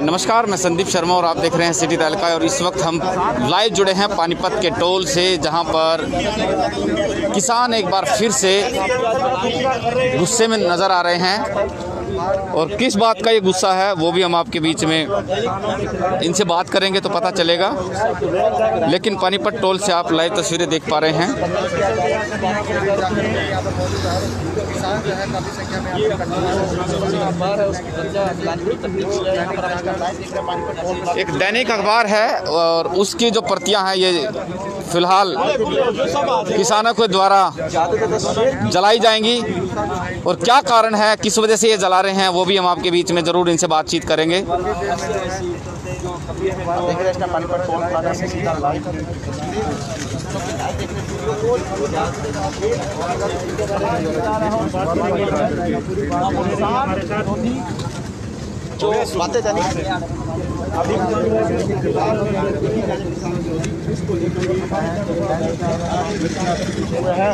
नमस्कार, मैं संदीप शर्मा और आप देख रहे हैं सिटी तहलका। और इस वक्त हम लाइव जुड़े हैं पानीपत के टोल से, जहां पर किसान एक बार फिर से गुस्से में नज़र आ रहे हैं। और किस बात का ये गुस्सा है वो भी हम आपके बीच में इनसे बात करेंगे तो पता चलेगा। लेकिन पानीपत टोल से आप लाइव तस्वीरें देख पा रहे हैं। एक दैनिक अखबार है और उसकी जो प्रतियां हैं ये फिलहाल किसानों के द्वारा जलाई जाएंगी। और क्या कारण है, किस वजह से ये जला रहे हैं, वो भी हम आपके बीच में ज़रूर इनसे बातचीत करेंगे। जो बातें जानी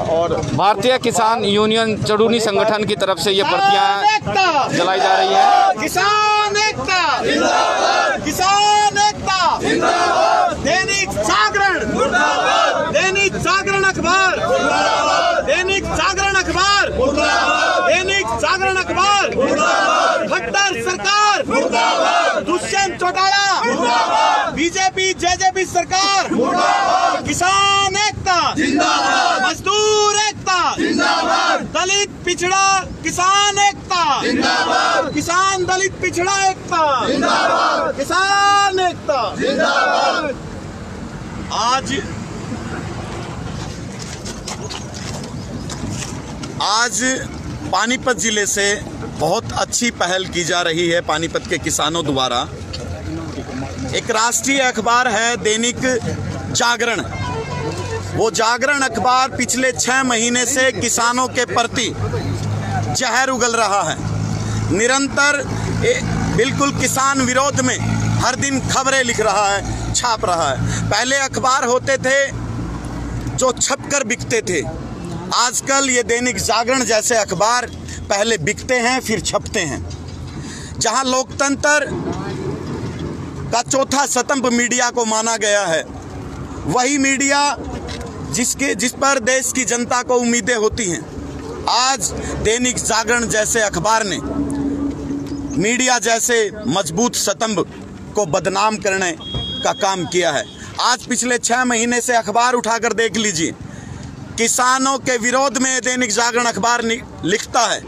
और भारतीय किसान यूनियन चड़ूनी संगठन की तरफ से ये प्रतियां जलाई जा रही है। किसान एकता जिंदाबाद, किसान एकता जिंदाबाद, दैनिक जागरण मुर्दाबाद, दैनिक जागरण अखबार मुर्दाबाद, दैनिक जागरण अखबार मुर्दाबाद, दैनिक जागरण अखबार मुर्दाबाद, खट्टर सरकार मुर्दाबाद, दुष्यंत चौटाला मुर्दाबाद, बीजेपी जेजेपी सरकार मुर्दाबाद, किसान एकता जिंदाबाद, मजदूर एकता जिंदाबाद, दलित पिछड़ा किसान एकता जिंदाबाद, किसान दलित पिछड़ा एकता जिंदाबाद, किसान एकता जिंदाबाद। आज पानीपत जिले से बहुत अच्छी पहल की जा रही है। पानीपत के किसानों द्वारा एक राष्ट्रीय अखबार है दैनिक जागरण। वो जागरण अखबार पिछले 6 महीने से किसानों के प्रति जहर उगल रहा है। निरंतर बिल्कुल किसान विरोध में हर दिन खबरें लिख रहा है, छाप रहा है। पहले अखबार होते थे जो छपकर बिकते थे। आजकल ये दैनिक जागरण जैसे अखबार पहले बिकते हैं फिर छपते हैं। जहां लोकतंत्र का चौथा स्तंभ मीडिया को माना गया है, वही मीडिया जिस पर देश की जनता को उम्मीदें होती हैं, आज दैनिक जागरण जैसे अखबार ने मीडिया जैसे मजबूत स्तंभ को बदनाम करने का काम किया है। आज पिछले 6 महीने से अखबार उठाकर देख लीजिए, किसानों के विरोध में दैनिक जागरण अखबार लिखता है।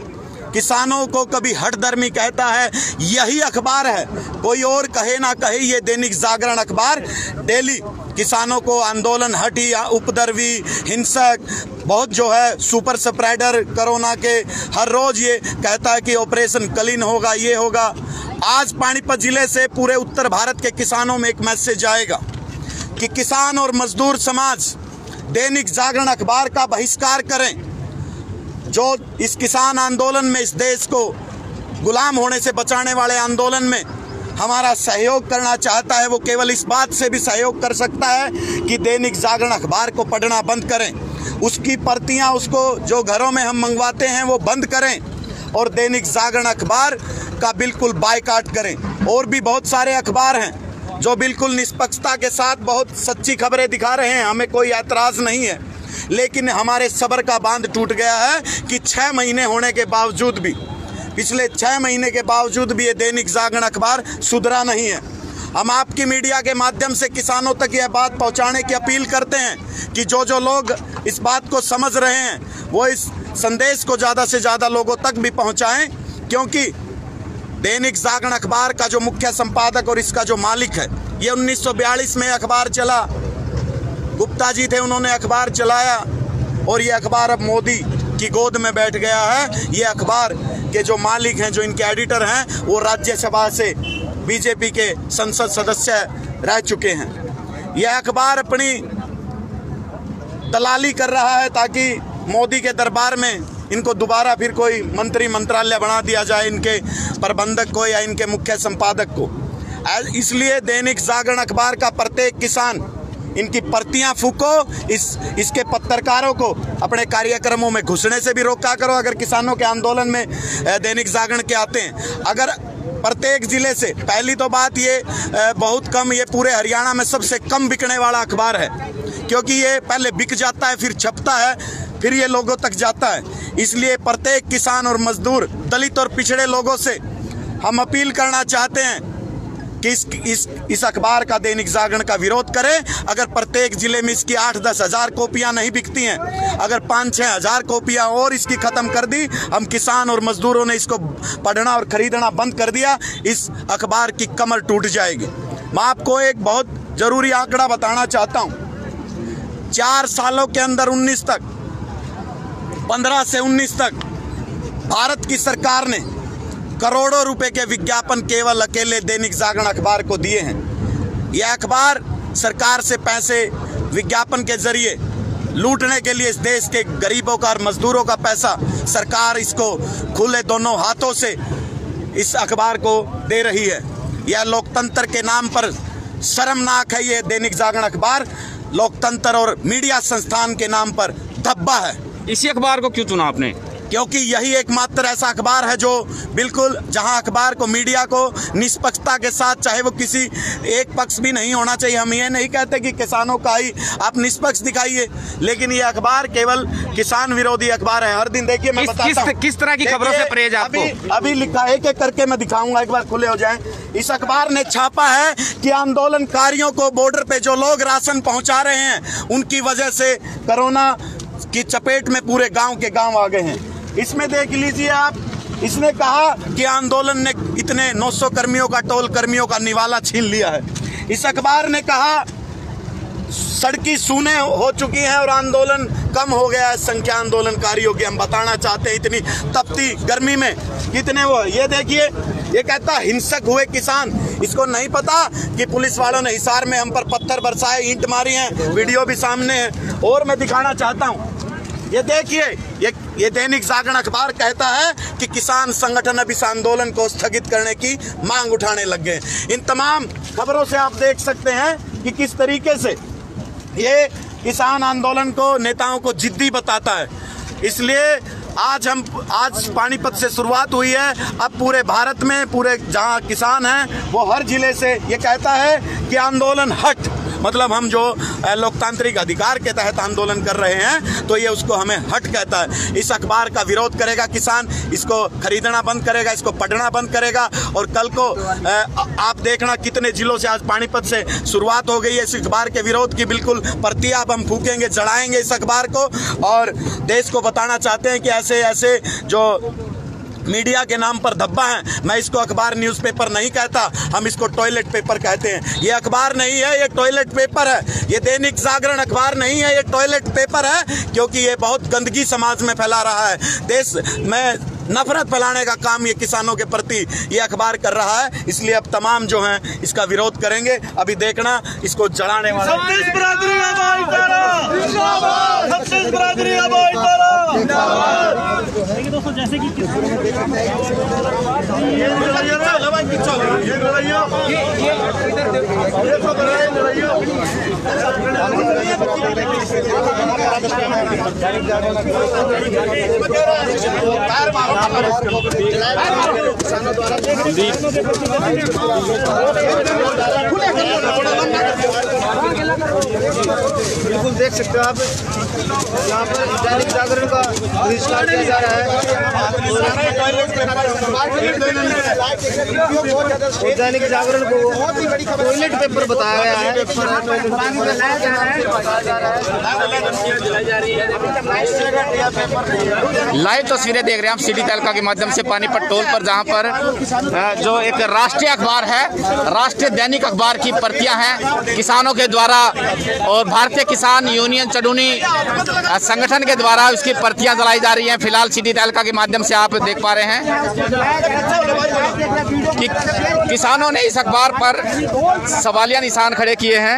किसानों को कभी हठधर्मी कहता है, यही अखबार है। कोई और कहे ना कहे, ये दैनिक जागरण अखबार डेली किसानों को आंदोलन, हटी, उपद्रवी, हिंसक, बहुत जो है सुपर स्प्रेडर कोरोना के, हर रोज ये कहता है कि ऑपरेशन कलीन होगा, ये होगा। आज पानीपत जिले से पूरे उत्तर भारत के किसानों में एक मैसेज आएगा कि किसान और मजदूर समाज दैनिक जागरण अखबार का बहिष्कार करें। जो इस किसान आंदोलन में, इस देश को गुलाम होने से बचाने वाले आंदोलन में हमारा सहयोग करना चाहता है, वो केवल इस बात से भी सहयोग कर सकता है कि दैनिक जागरण अखबार को पढ़ना बंद करें। उसकी प्रतियां, उसको जो घरों में हम मंगवाते हैं वो बंद करें और दैनिक जागरण अखबार का बिल्कुल बायकॉट करें। और भी बहुत सारे अखबार हैं जो बिल्कुल निष्पक्षता के साथ बहुत सच्ची खबरें दिखा रहे हैं, हमें कोई ऐतराज़ नहीं है। लेकिन हमारे सब्र का बांध टूट गया है कि 6 महीने होने के बावजूद भी, पिछले 6 महीने के बावजूद भी ये दैनिक जागरण अखबार सुधरा नहीं है। हम आपकी मीडिया के माध्यम से किसानों तक यह बात पहुंचाने की अपील करते हैं कि जो लोग इस बात को समझ रहे हैं वो इस संदेश को ज़्यादा से ज़्यादा लोगों तक भी पहुँचाएँ। क्योंकि दैनिक जागरण अखबार का जो मुख्य संपादक और इसका जो मालिक है, ये 1942 में अखबार चला, गुप्ता जी थे, उन्होंने अखबार चलाया और ये अखबार अब मोदी की गोद में बैठ गया है। ये अखबार के जो मालिक हैं, जो इनके एडिटर हैं, वो राज्यसभा से बीजेपी के संसद सदस्य रह चुके हैं। यह अखबार अपनी दलाली कर रहा है ताकि मोदी के दरबार में इनको दोबारा फिर कोई मंत्रालय बना दिया जाए, इनके प्रबंधक को या इनके मुख्य संपादक को। इसलिए दैनिक जागरण अखबार का प्रत्येक किसान इनकी प्रतियां फूको, इसके पत्रकारों को अपने कार्यक्रमों में घुसने से भी रोका करो। अगर किसानों के आंदोलन में दैनिक जागरण के आते हैं, अगर प्रत्येक जिले से। पहली तो बात ये बहुत कम, ये पूरे हरियाणा में सबसे कम बिकने वाला अखबार है, क्योंकि ये पहले बिक जाता है, फिर छपता है, फिर ये लोगों तक जाता है। इसलिए प्रत्येक किसान और मजदूर, दलित और पिछड़े लोगों से हम अपील करना चाहते हैं कि इस अखबार का, दैनिक जागरण का विरोध करें। अगर प्रत्येक जिले में इसकी 8-10 हज़ार कॉपियाँ नहीं बिकती हैं, अगर 5-6 हज़ार कॉपियाँ और इसकी ख़त्म कर दी, हम किसान और मजदूरों ने इसको पढ़ना और ख़रीदना बंद कर दिया, इस अखबार की कमर टूट जाएगी। मैं आपको एक बहुत ज़रूरी आंकड़ा बताना चाहता हूँ। 4 सालों के अंदर 19 तक, 15 से 19 तक भारत की सरकार ने करोड़ों रुपए के विज्ञापन केवल अकेले दैनिक जागरण अखबार को दिए हैं। यह अखबार सरकार से पैसे विज्ञापन के जरिए लूटने के लिए इस देश के गरीबों का और मजदूरों का पैसा सरकार इसको खुले दोनों हाथों से इस अखबार को दे रही है। यह लोकतंत्र के नाम पर शर्मनाक है। यह दैनिक जागरण अखबार लोकतंत्र और मीडिया संस्थान के नाम पर धब्बा है। इसी अखबार को क्यों चुना आपने? क्योंकि यही एकमात्र ऐसा अखबार है जो बिल्कुल, जहां अखबार को, मीडिया को निष्पक्षता के साथ, चाहे वो किसी एक पक्ष भी नहीं होना चाहिए। हम ये नहीं कहते कि किसानों का ही आप निष्पक्ष दिखाइए, लेकिन ये अखबार केवल किसान विरोधी अखबार है। हर दिन देखिए, मैं बताता हूं किस तरह की खबरों से परहेज आपको अभी लिखा, एक एक करके मैं दिखाऊंगा, एक बार खुले हो जाए। इस अखबार ने छापा है कि आंदोलनकारियों को बॉर्डर पे जो लोग राशन पहुंचा रहे हैं, उनकी वजह से कोरोना की चपेट में पूरे गांव के गांव आ गए हैं। इसमें देख लीजिए आप, इसने कहा कि आंदोलन ने इतने 900 कर्मियों का, टोल कर्मियों का निवाला छीन लिया है। इस अखबार ने कहा सड़की सूने हो चुकी हैं और आंदोलन कम हो गया है संख्या आंदोलनकारियों की। हम बताना चाहते हैं इतनी तपती गर्मी में कितने वो, ये देखिए, ये कहता हिंसक हुए किसान। इसको नहीं पता कि पुलिस वालों ने हिसार में हम पर पत्थर बरसाए, ईंट मारी हैं, वीडियो भी सामने है। और मैं दिखाना चाहता हूँ, ये देखिए, ये दैनिक जागरण अखबार कहता है कि किसान संगठन अब इस आंदोलन को स्थगित करने की मांग उठाने लग गए। इन तमाम खबरों से आप देख सकते हैं कि किस तरीके से ये किसान आंदोलन को, नेताओं को जिद्दी बताता है। इसलिए आज पानीपत से शुरुआत हुई है। अब पूरे भारत में, पूरे जहां किसान हैं, वो हर जिले से ये कहता है कि आंदोलन हट, मतलब हम जो लोकतांत्रिक अधिकार के तहत आंदोलन कर रहे हैं, तो ये उसको हमें हट कहता है। इस अखबार का विरोध करेगा किसान, इसको खरीदना बंद करेगा, इसको पढ़ना बंद करेगा। और कल को आप देखना कितने जिलों से, आज पानीपत से शुरुआत हो गई है इस अखबार के विरोध की। बिल्कुल प्रतिया हम फूकेंगे, जलाएंगे इस अखबार को, और देश को बताना चाहते हैं कि ऐसे ऐसे जो मीडिया के नाम पर धब्बा है। मैं इसको अखबार न्यूज़पेपर नहीं कहता, हम इसको टॉयलेट पेपर कहते हैं। ये अखबार नहीं है, ये टॉयलेट पेपर है। ये दैनिक जागरण अखबार नहीं है, ये टॉयलेट पेपर है, क्योंकि ये बहुत गंदगी समाज में फैला रहा है। देश में नफरत फैलाने का काम ये किसानों के प्रति ये अखबार कर रहा है। इसलिए अब तमाम जो हैं इसका विरोध करेंगे। अभी देखना, इसको जलाने वाला दोस्तों, जैसे कि बिल्कुल देख सकते हो आप, यहाँ पर दैनिक जागरण का बहिष्कार किया जा रहा है। और दैनिक जागरण को टॉयलेट पेपर बताया गया है। लाइव तस्वीरें देख रहे हैं आप सिटी तहलका के माध्यम से पानीपत टोल पर, जहां पर जो एक राष्ट्रीय अखबार है, राष्ट्रीय दैनिक अखबार की प्रतियां हैं किसानों के द्वारा और भारतीय किसान यूनियन चडूनी संगठन के द्वारा उसकी प्रतियां जलाई जा रही हैं। फिलहाल सिटी तहलका के माध्यम से आप देख पा रहे हैं कि किसानों ने इस अखबार पर सवालिया निशान खड़े किए हैं।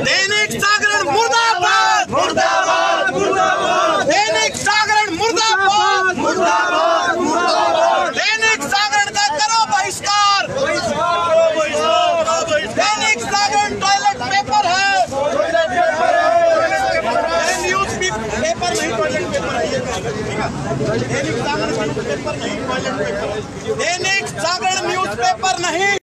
दैनिक जागरण मुर्दाबाद, मुर्दाबाद, मुर्दाबाद। दैनिक जागरण मुर्दाबाद, मुर्दाबाद, मुर्दाबाद। दैनिक जागरण का करो बहिष्कार। दैनिक जागरण टॉयलेट पेपर है, न्यूज़ पेपर पेपर नहीं, टॉयलेट पेपर है ये। दैनिक जागरण न्यूज़पेपर नहीं, toilet paper. Dainik Jagran newspaper नहीं।